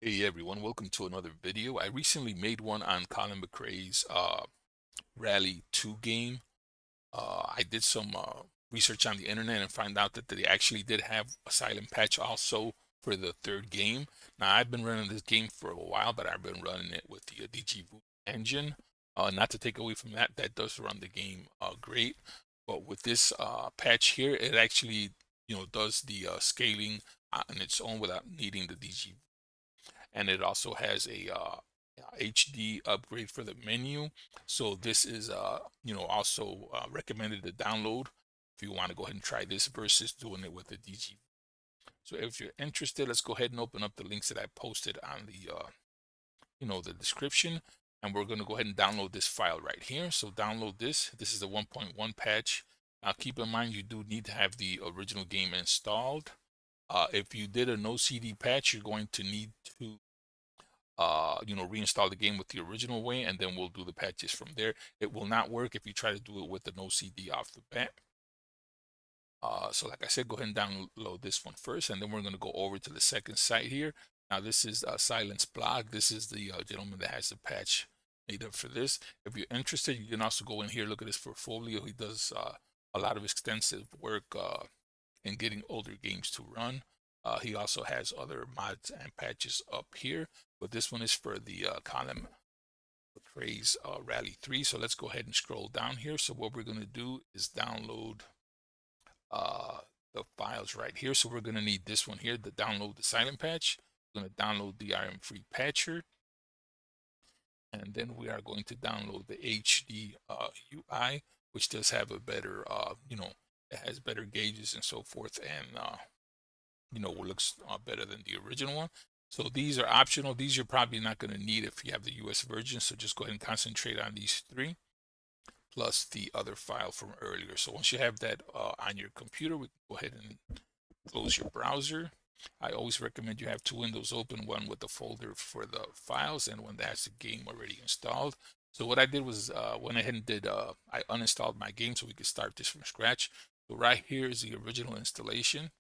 Hey everyone, welcome to another video. I recently made one on Colin McRae's Rally 2 game. I did some research on the internet and find out that they actually did have a silent patch also for the third game. Now I've been running this game for a while, but I've been running it with the DG engine. Not to take away from that, that does run the game great. But with this patch here, it actually does the scaling on its own without needing the DG, and it also has a HD upgrade for the menu. So this is also recommended to download if you want to go ahead and try this versus doing it with the DG. So if you're interested, let's go ahead and open up the links that I posted on the description, and we're going to go ahead and download this file right here. So download this. This is the 1.1 patch. Now keep in mind you do need to have the original game installed. If you did a no CD patch, you're going to need to reinstall the game with the original way, and then we'll do the patches from there. It will not work if you try to do it with the no CD off the bat. So like I said, go ahead and download this one first, and then we're going to go over to the second site here. Now this is Silence Blog. This is the gentleman that has the patch made up for this. If you're interested, you can also go in here, look at his portfolio. He does a lot of extensive work in getting older games to run. He also has other mods and patches up here, but this one is for the Colin McRae's Rally 3. So let's go ahead and scroll down here. So what we're going to do is download the files right here. So we're going to need this one here to download the silent patch. We're going to download the DRM free patcher, and then we are going to download the HD UI, which does have a better it has better gauges and so forth, and looks better than the original one. So these are optional. These you're probably not going to need if you have the US version. So just go ahead and concentrate on these three, plus the other file from earlier. So once you have that on your computer, we can go ahead and close your browser. I always recommend you have two windows open, one with the folder for the files and one that has the game already installed. So what I did was went ahead and did I uninstalled my game so we could start this from scratch. So right here is the original installation.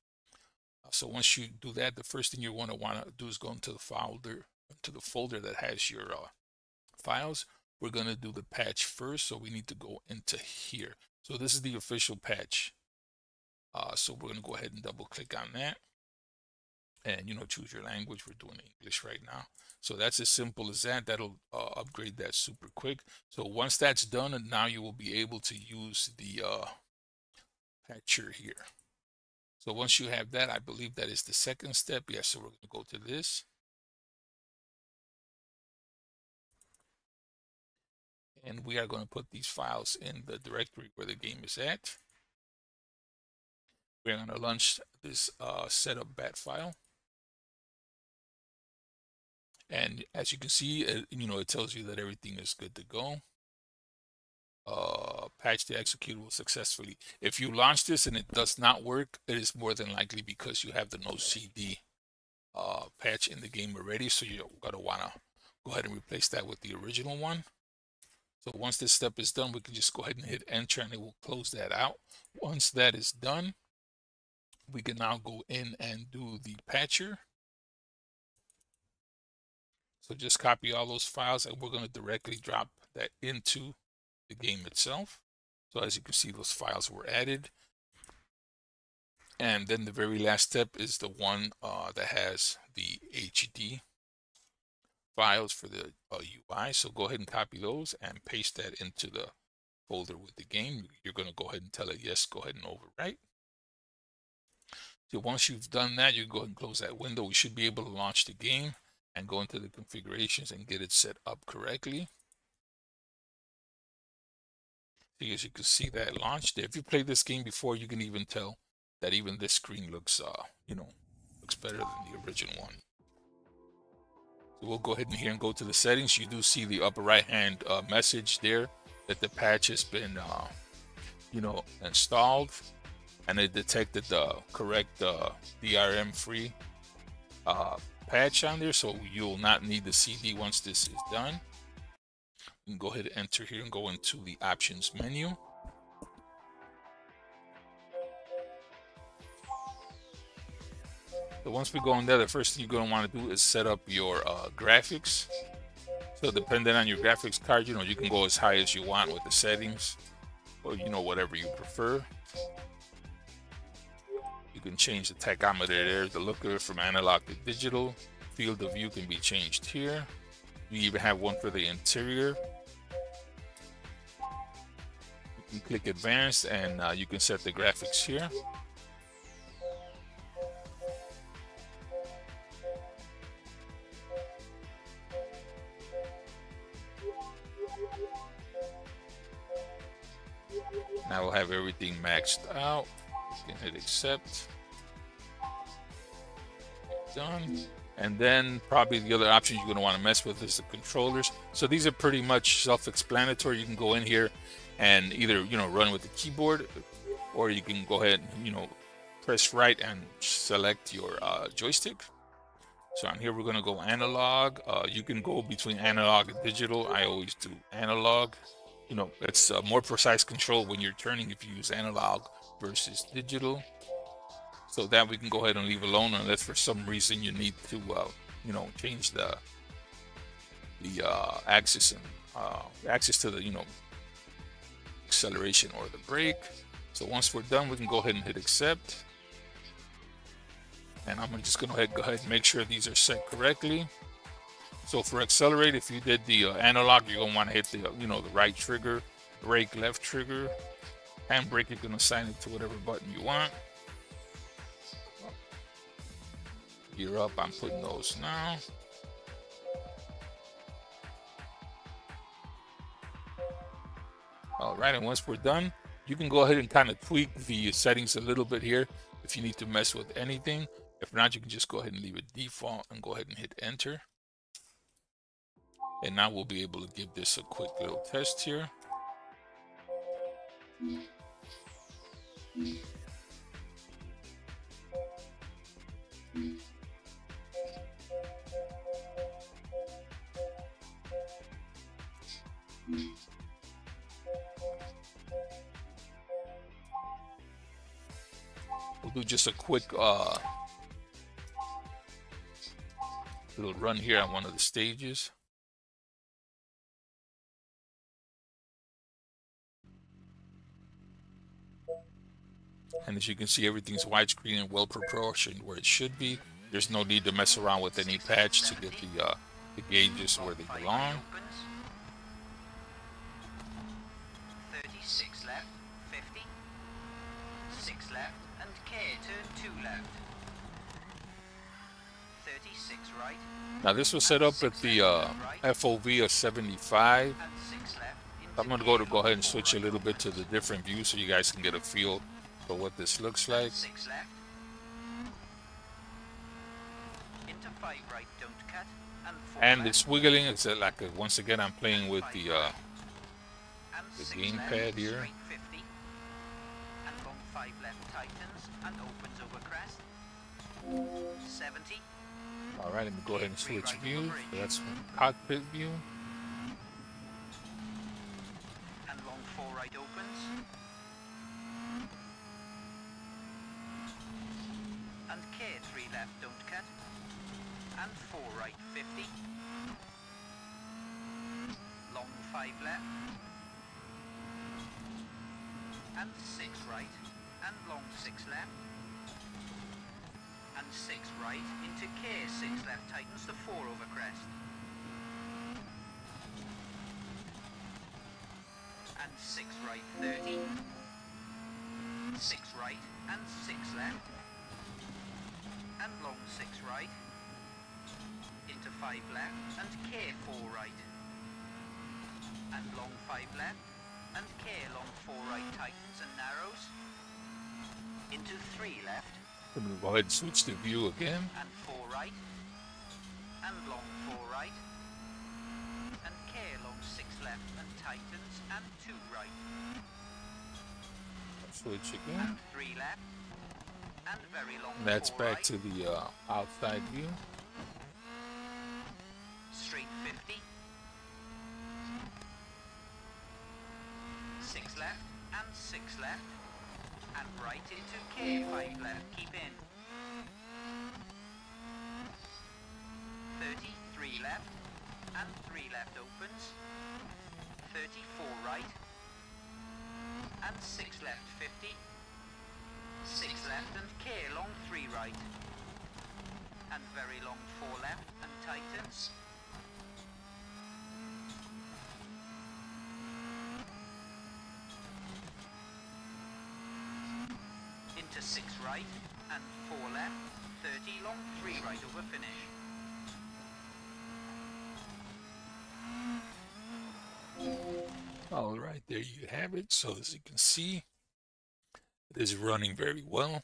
So once you do that, the first thing you want to do is go into the folder that has your files. We're going to do the patch first, so we need to go into here. So this is the official patch. So we're going to go ahead and double click on that, and choose your language. We're doing English right now. So that's as simple as that. That'll upgrade that super quick. So once that's done, and now you will be able to use the patcher here. So once you have that, I believe that is the second step. Yes, so we're going to go to this. And we are going to put these files in the directory where the game is at. We're going to launch this setup bat file. And as you can see, it tells you that everything is good to go. Patch the executable successfully. If you launch this and it does not work, it is more than likely because you have the no CD patch in the game already. So you're gonna wanna go ahead and replace that with the original one. So once this step is done, we can just go ahead and hit enter, and it will close that out. Once that is done, we can now go in and do the patcher. So just copy all those files, and we're going to directly drop that into the game itself. So as you can see, those files were added. And then the very last step is the one that has the HD files for the UI. So go ahead and copy those and paste that into the folder with the game. You're going to go ahead and tell it, yes, go ahead and overwrite. So once you've done that, you go ahead and close that window. We should be able to launch the game and go into the configurations and get it set up correctly. So as you can see, that launched. If you played this game before, you can even tell that even this screen looks looks better than the original one. So we'll go ahead and here and go to the settings. You do see the upper right hand message there that the patch has been installed, and it detected the correct DRM free patch on there, so you'll not need the CD once this is done. You can go ahead and enter here and go into the options menu. So once we go in there, the first thing you're going to want to do is set up your graphics. So depending on your graphics card, you know, you can go as high as you want with the settings, or, you know, whatever you prefer. You can change the tachometer there, the look of it from analog to digital. Field of view can be changed here. You even have one for the interior. You click advanced and you can set the graphics here. Now we'll have everything maxed out. You can hit accept. Done. And then probably the other option you're going to want to mess with is the controllers. So these are pretty much self-explanatory. You can go in here and either, you know, run with the keyboard, or you can go ahead and, you know, press right and select your joystick. So on here we're going to go analog. You can go between analog and digital. I always do analog. You know, it's a more precise control when you're turning if you use analog versus digital. So that we can go ahead and leave alone unless for some reason you need to, you know, change the axis and axis to the, you know, acceleration or the brake. So once we're done, we can go ahead and hit accept. And I'm just going to go ahead and make sure these are set correctly. So for accelerate, if you did the analog, you're going to want to hit the, you know, the right trigger, brake left trigger, handbrake, you're going to assign it to whatever button you want. Gear up, I'm putting those now. All right, and once we're done, you can go ahead and kind of tweak the settings a little bit here if you need to mess with anything. If not, you can just go ahead and leave it default and go ahead and hit enter. And now we'll be able to give this a quick little test here. We'll do just a quick little run here on one of the stages. And as you can see, everything's widescreen and well proportioned where it should be. There's no need to mess around with any patch to get the gauges where they belong. 36 left, 50, 6 left, and K, turn 2 left. 36 right. Now this was set up at the FOV of 75. I'm going to go ahead and switch a little bit to the different view so you guys can get a feel for what this looks like. 6 left. Into 5 right, don't cut. And it's wiggling. It's like once again I'm playing with the gamepad here. 50, and long 5 left tightens and opens over crest. 70. All right, let me go ahead and switch view. So that's cockpit view. And long 4 right opens. And K 3 left, don't cut. And 4 right, 50. Long 5 left. And 6 right. And long 6 left. And 6 right into K, 6 left tightens to 4 over crest. And 6 right, 30. 6 right and 6 left. And long 6 right. Into 5 left and K 4 right. And long 5 left. And K long 4 right tightens and narrows. Into 3 left. I'm going to go ahead and switch the view again. And 4 right. And long 4 right. And K long 6 left and tightens and 2 right. Switch again. And 3 left. And very long. And that's 4 back right. to the outside view. Straight 50. 6 left and 6 left. And right into K 5 left. Keep in. left, and 3 left opens, 34 right, and 6 left 50, 6 left and care long 3 right, and very long 4 left and tightens, into 6 right and 4 left, 30 long 3 right over finish. All right, there you have it. So as you can see, it is running very well.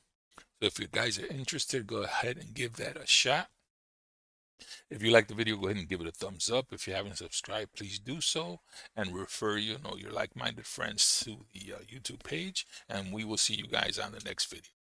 So if you guys are interested, go ahead and give that a shot. If you like the video, go ahead and give it a thumbs up. If you haven't subscribed, please do so, and refer your like-minded friends to the YouTube page, and we will see you guys on the next video.